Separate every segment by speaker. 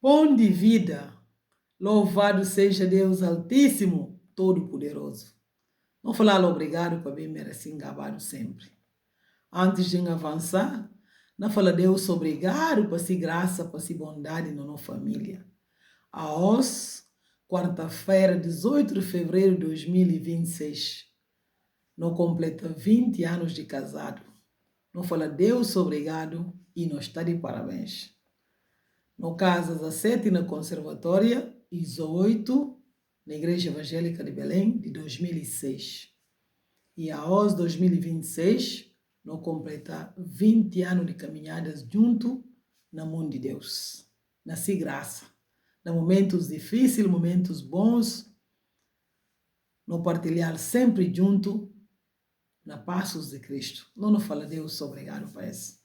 Speaker 1: Pão de vida, louvado seja Deus Altíssimo, Todo-Poderoso. Não falar obrigado para bem merecer gabado sempre. Antes de avançar, não falar Deus obrigado para si graça, para si bondade na nossa família. A hoje, quarta-feira, 18 de fevereiro de 2026, não completa 20 anos de casado. Não fala Deus obrigado e não está de parabéns. No caso, 17 na Conservatória e 18 na Igreja Evangélica de Belém, de 2006. E a hoje, 2026, não completa 20 anos de caminhadas junto na mão de Deus. Nasci graça. Em momentos difíceis, momentos bons, não partilhar sempre junto na passos de Cristo. Não nos fala Deus obrigado para isso.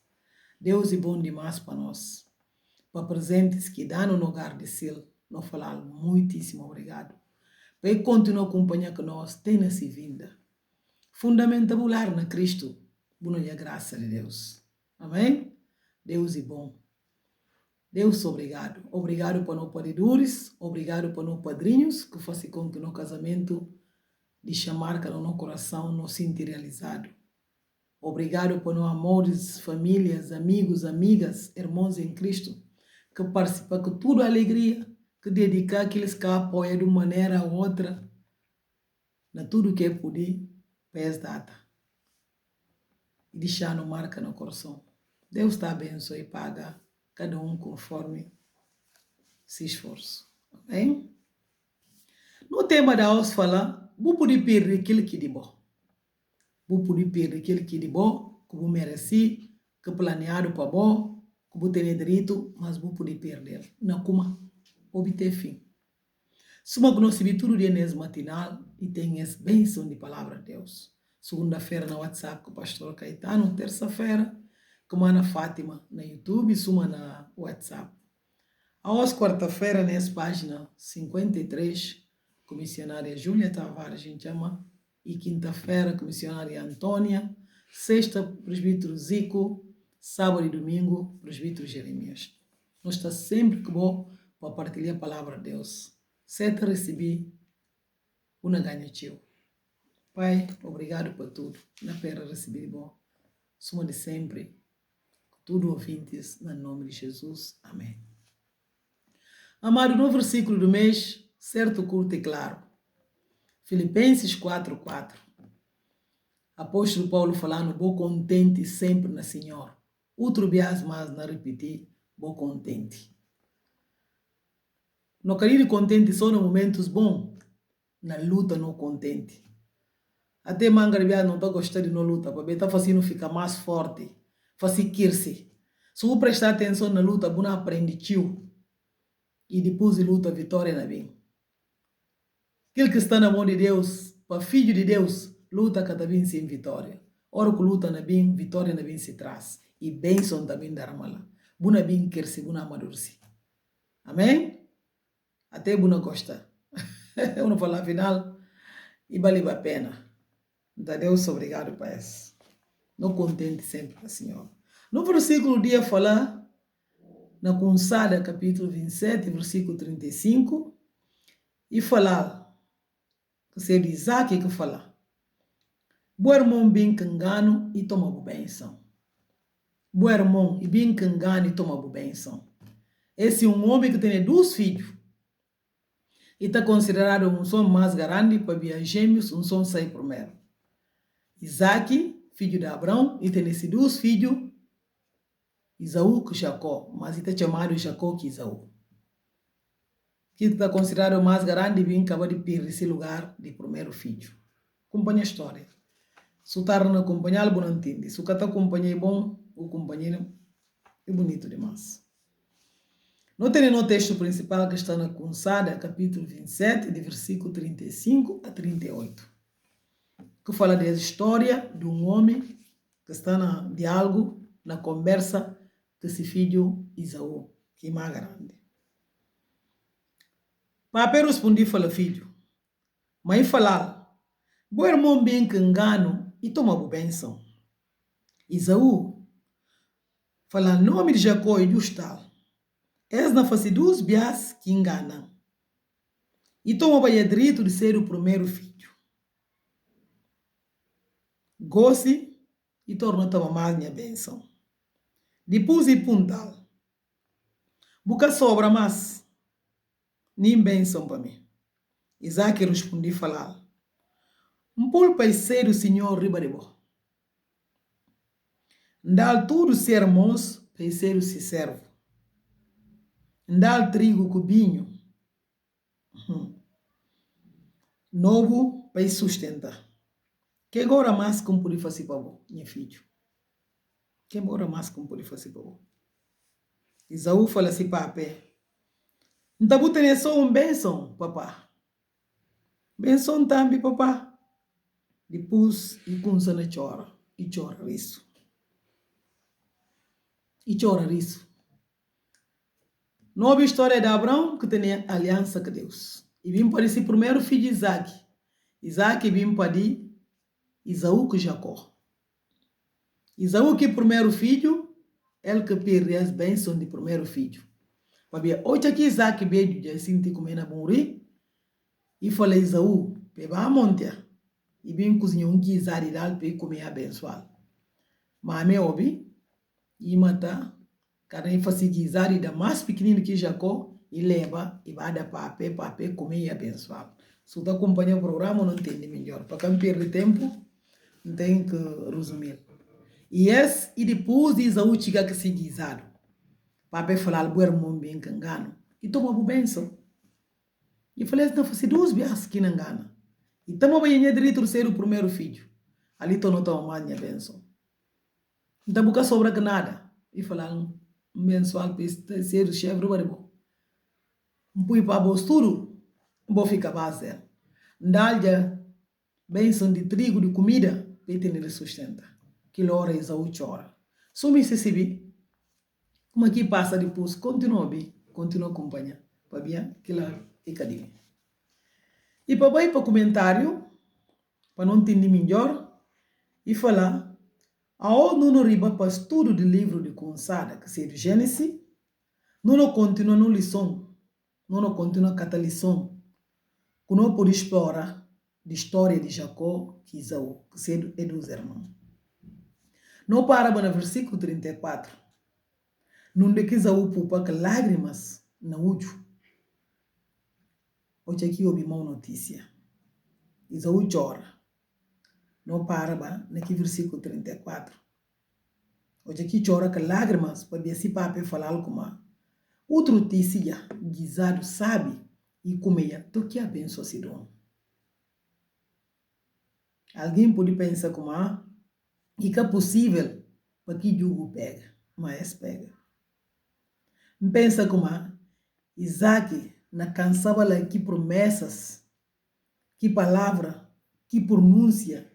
Speaker 1: Deus é bom demais para nós. Para presentes que dá no lugar de Sil, não falar muitíssimo obrigado. Para ele continuar a acompanhar com nós, tem nessa vinda. Fundamental na Cristo, boa a graça de Deus. Amém? Deus é bom. Deus obrigado. Obrigado para nós padrinhos, obrigado para nós padrinhos, que fazem com que no casamento deixa marca no nosso coração, nos sinta realizado. Obrigado por nós amores, famílias, amigos, amigas, irmãos em Cristo, que participa com toda a alegria, que dedica aqueles que apoiam de uma maneira ou outra, na tudo que é poder, para essa data. E deixar no marca no coração. Deus está abençoe e paga cada um conforme se esforço. Amém? No tema da hoje fala, vou poder perder aquilo que é de bom. Vou poder perder aquilo que é de bom, que vou merecer, que planeado para bom, que vou ter direito, mas vou poder perder. Não como obter fim. Suma que nós recebemos tudo dia nesse matinal e tem essa bênção de palavra de Deus. Segunda-feira no WhatsApp com o pastor Caetano, terça-feira com a Ana Fátima na YouTube, suma na WhatsApp. A hoje, quarta-feira, nessa página 53, com a missionária Júlia Tavares, a gente chama, e quinta-feira, com a missionária Antônia, sexta, presbítero Zico, sábado e domingo, presbítero Jeremias. Nós está sempre que bom para partilhar a palavra de Deus. Sete recebi, uma ganha tio. Pai, obrigado por tudo. Na pera recebi bom. Suma de sempre. Tudo ouvintes, no nome de Jesus. Amém. Amado, no versículo do mês, certo, curto e claro. Filipenses 4:4. Apóstolo Paulo falando, bom contente sempre na Senhor. Outro bias mais na repetir, bom contente. No carinho contente só nos momentos bons, na luta não contente. Até manga bias não está gostando de não luta, para estar fazendo ficar mais forte, fazer se. Se eu prestar atenção na luta, você aprende tio. E depois de luta, vitória na bem. Aquele que está na mão de Deus, para filho de Deus, luta cada vez sem vitória. Ora que luta na bem, vitória na bem se traz. E bênção também da ramala. Buna bem quer se buna amadurci. Amém? Até buna gosta. Eu não falo afinal, e vale a pena. Então Deus obrigado para isso. Não contente sempre, Senhor. No versículo dia falar, na Consada, capítulo 27, versículo 35, e falar, que seja de Isaac que falar, boa irmão bem que engano e toma boa benção. Boa irmão e bem que engano e toma boa benção. Esse é um homem que tem 2 filhos. E está considerado um som mais grande para via gêmeos, um som sai primeiro. Isaac, filho de Abraão, e tem esses 2 filhos, Isaú e Jacó, mas está chamado Jacó que Isaú. Que está considerado mais grande, vem acabar de perder esse lugar de primeiro filho. Acompanha a história. Se o está não acompanhar, não entende. Se o está acompanhando é bom, o companheiro é bonito demais. Não tem no texto principal que está na Consada, capítulo 27, de versículo 35 a 38. Que fala da história de um homem que está na diálogo, na conversa com esse filho Isaú, que é mais grande. Papai respondeu e falou, filho, mas falar, bom irmão bem que engano e toma boa benção. Isaú fala, nome de Jacó é justal. És na face dos bias que enganam. E toma o direito de ser o primeiro filho. Goste e torna a mais minha bênção. Depois e puntal. Buca sobra mais. Nem bênção para mim. Isaac respondi falar. Para ser o Senhor riba de bo. Ndal tudo ser irmãos para ser o se servo. Ndal trigo cubinho. Novo para sustentar. Que agora mais como pode fazer para você, minha filho? Que agora mais como pode fazer para você? Isaú fala assim para a pé. Então, você tem só benção, papá. Benção também, papá. Depois, e com sana chora. E chora isso. E chora isso. Nova história de Abraão, que tem aliança com Deus. E vim para esse primeiro filho de Isaac. Isaac vim para de Isaú com Jacó. Isaú que é o primeiro filho, ele que perde as bênçãos do primeiro filho. Porque hoje aqui Isaac veio de assim como na morrer e falei Isaú, peba a monte e vim cozinhar guisado para comer abençoado. Mas me ouvi e mata carne faz guisado da mais pequenino que Jacó e leva e vai dar para comer e abençoado. Se tu acompanha o programa não entende melhor. Para quem perde tempo, não tem que resumir. E depois de Isaú chega que se guisado. Papai falar o irmão bem que engano. E toma a benção. E falei, não fazer duas bias que não engana. E toma bem direito de ser o primeiro filho. Ali tu não toma mais minha benção. Então, nunca sobra que nada. E falar, um bençoal para ser o chefe do barco. Pui para a tudo, vou ficar base. Dá-lhe benção de trigo, de comida, para ter sustenta. Que hora Isaú chora. Sumi se se como aqui passa depois, continua a acompanhar. Para bem, que lá é cadê? E para vai para comentário, para não entender melhor, e falar, aonde não riba para estudo do livro de Consada, que seja Gênesis, não continua na lição, não continua a lição, que não pode explorar a história de Jacó e Isaú, que seja dos irmãos. Não para no versículo 34. Não de que Isaú pupa que lágrimas na ujo. Hoje aqui eu vi uma notícia. Isaú chora. Não para naquele versículo 34. Hoje aqui chora que lágrimas para ver se papai falar com uma outra notícia. Guisado sabe e comia. Tu que abençoa se dom. Alguém pode pensar como e que é possível para que Jugo pega. Mas pega. Pensa como Isaac na cansava lá que promessas, que palavra, que pronúncia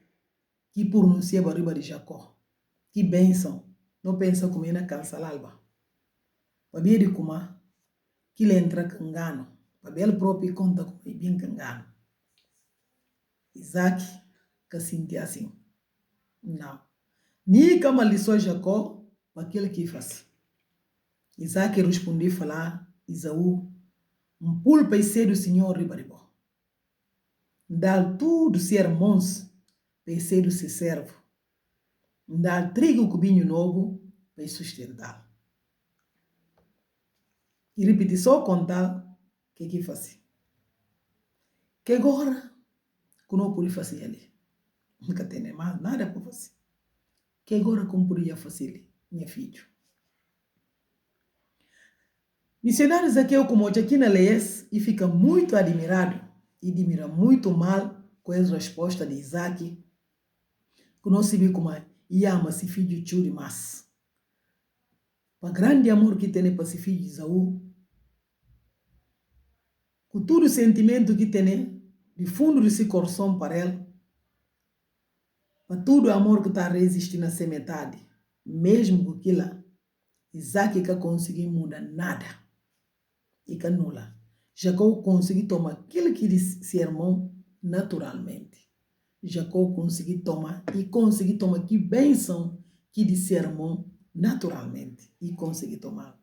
Speaker 1: barriba de Jacó, que bênção. Não pensa como na cansa alba. Para ver de como que ele entra com engano, para ver ele próprio conta como é bem com engano. Isaac que sentia assim. Não. Nem que maldiçou Jacó para aquele que faz. Isaac respondeu falar, Isaú, pulpa e ser do Senhor ribaribó. Dá tudo ser irmãos, para ser do seu servo. Dá trigo cubinho novo, para sustentar. E repetir só contar que faz. Que agora, que não pode fazer ali. Nunca tem mais nada para fazer. Que agora como poderia fazer, minha filha. Missionários aqui eu como aqui na Lees e fica muito admirado e admira muito mal com a resposta de Isaac, que não se vê como ama esse filho churi mais. Para grande amor que tem para esse filho de Isaú, com todo o sentimento que tem de fundo de seu coração para ele, para todo o amor que está resistindo a ser metade, mesmo com aquilo, Isaac que conseguiu mudar nada. E que nula. Jacó conseguiu tomar aquilo que disse ser irmão naturalmente. Jacó conseguiu tomar que bênção que disse ser irmão naturalmente. E conseguiu tomar.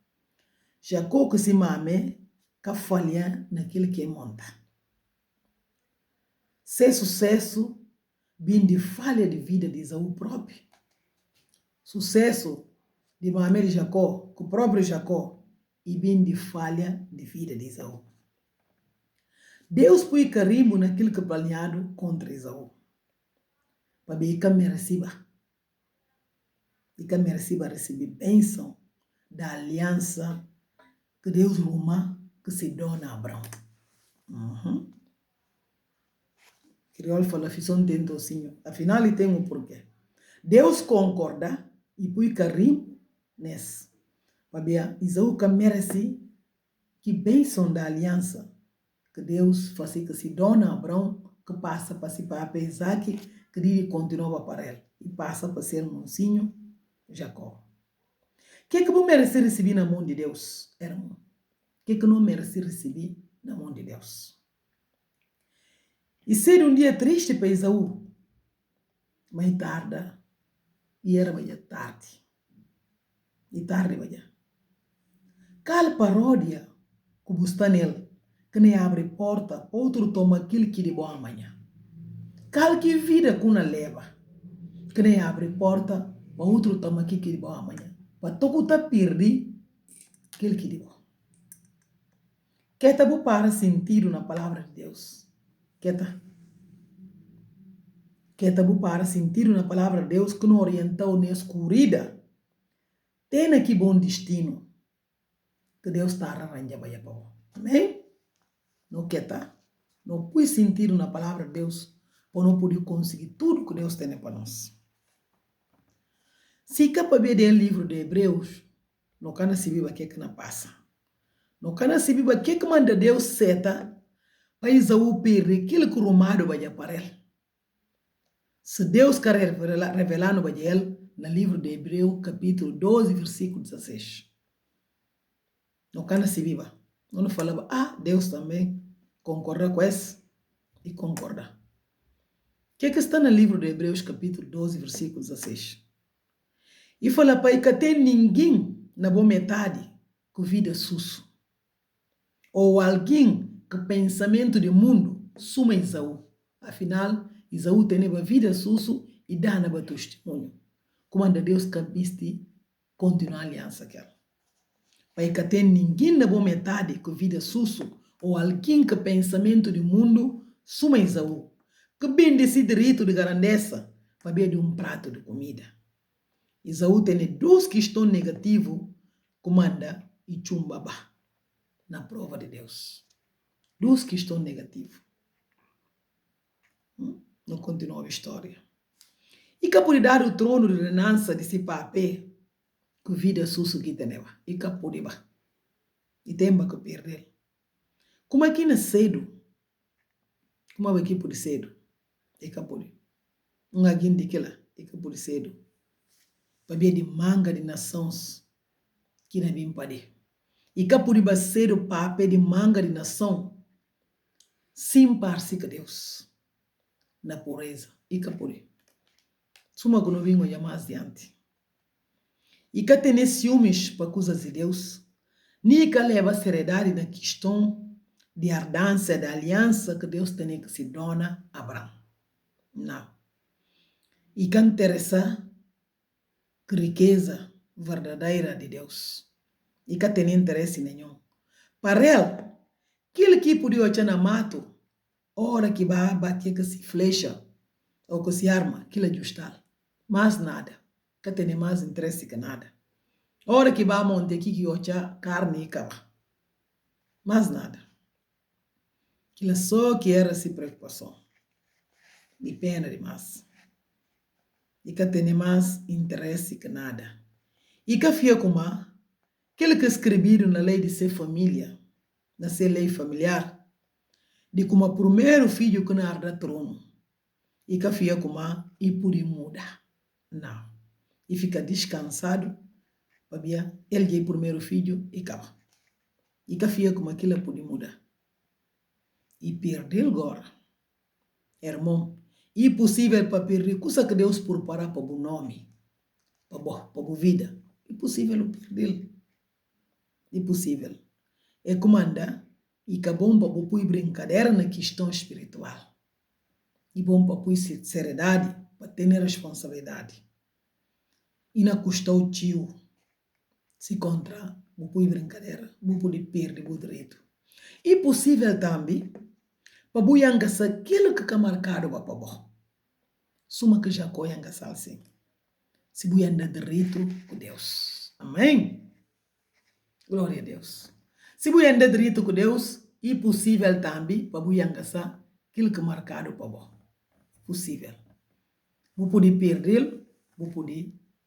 Speaker 1: Jacó que se mame, que falha naquilo que monta. Ser sucesso vem de falha de vida de Esaú próprio. Sucesso de mame de Jacó, com o próprio Jacó, e vem de falha de vida de Esaú. Deus põe carimbo naquilo que planeado contra Esaú. Para ver que mereciba. E que mereciba receber bênção da aliança que Deus ruma que se dona a Abraão. Crioulo fala, fição tento assim. Afinal, ele tem um porquê. Deus concorda e põe carimbo nesse. Para ver, Esaú que merece que bênção da aliança que Deus faz que se dona a Abraão, que passa para se para Isaac, que ele continua para ele. E passa para ser mocinho Jacó. O que vou merecer receber na mão de Deus, irmão? O que não merece receber na mão de Deus? E ser um dia triste para Esaú, mas tarde, e era bem tarde. E tarde, bem. Cal paródia que está nele, que nem abre porta, outro toma aquilo que de boa amanhã. Cal que vida que uma leva, que nem abre porta, outro toma aquilo que de boa amanhã. Para toco tá perdi aquilo que de boa. Que tá para sentido na palavra de Deus. Que tá para sentido na palavra de Deus que não orientou na escurida. Tem aqui bom destino que Deus está arranjando para você. Amém? Não quer tá? Não pode sentido na palavra de Deus para não poder conseguir tudo que Deus tem para nós. Se capa ver o livro de Hebreus, não cana se viva o que não passa. Não cana se viva o que manda Deus seta para Esaú perder aquilo que o romano vai para ele. Se Deus quer revelar no Evangelho, no livro de Hebreus, capítulo 12, versículo 16. Não cana se viva. Não falava, Deus também concorda com isso e concorda. O que está no livro de Hebreus, capítulo 12, versículo 16? E fala para que tem ninguém na boa metade com vida susso. Ou alguém que pensamento do mundo suma Esaú. Afinal, Esaú tem uma vida susso e dá na testemunho. Como anda Deus que viste continuar a aliança aquela. Para que tem ninguém na boa metade com vida susso ou alguém que pensamento do mundo suma Esaú. Que bem desse direito de grandeza para ver de um prato de comida. Esaú tem duas questões negativas, comanda e chumbaba na prova de Deus. Duas questões negativas. Não continua a história. E que pode dar o trono de renança de si papé, que vida susso que teneva. E que pode dar. E tem que perder. Como aqui na cedo, como aqui pode cedo, e que pode. Alguém de aquela, e que pode cedo. Para ver de manga de nações que não vem para e que pode ser o papel de manga de nação sem partir com Deus na pureza e que pode suma que não vinha já mais adiante e que tem ciúmes para coisas de Deus nem que leva seriedade na questão de ardência da aliança que Deus tem que se dona a Abraão não e que interessa que riqueza verdadeira de Deus e que tem interesse nenhum. Para ele, aquele que podia achar na mato, hora que vai bater que se flecha ou que se arma, aquilo é justal. Mais nada. Que tem mais interesse que nada. Hora que vai montar aqui que achar carne e cava. Mais nada. Aquilo só que era se preocupação. De pena demais. E que tem mais interesse que nada. E que fia como aquele que escreveram na lei de ser família, na ser lei familiar, de como o primeiro filho que não arda trono, e que fia como e por mudar. Não. E fica descansado, para ver, ele é o primeiro filho e acaba. E que fia como aquilo pode mudar. E perder agora, irmão, e possível para perder, coisa que Deus preparar para o nome, para a vida, é possível perder. Impossível. É comanda e que bom para pôr brincadeira na questão espiritual. E bom para pôr seriedade, para ter responsabilidade. E na custa o tio, se contra, vou pôr brincadeira, vou poder perder o direito. E possível também, para buianga aquilo que é marcado para bom. Suma que já coianga assim. Se buianga direito com Deus. Amém? Glória a Deus. Se buianga direito com Deus, é possível também para buianga aquilo que é marcado para bom. Possível. Vou poder perder, vou poder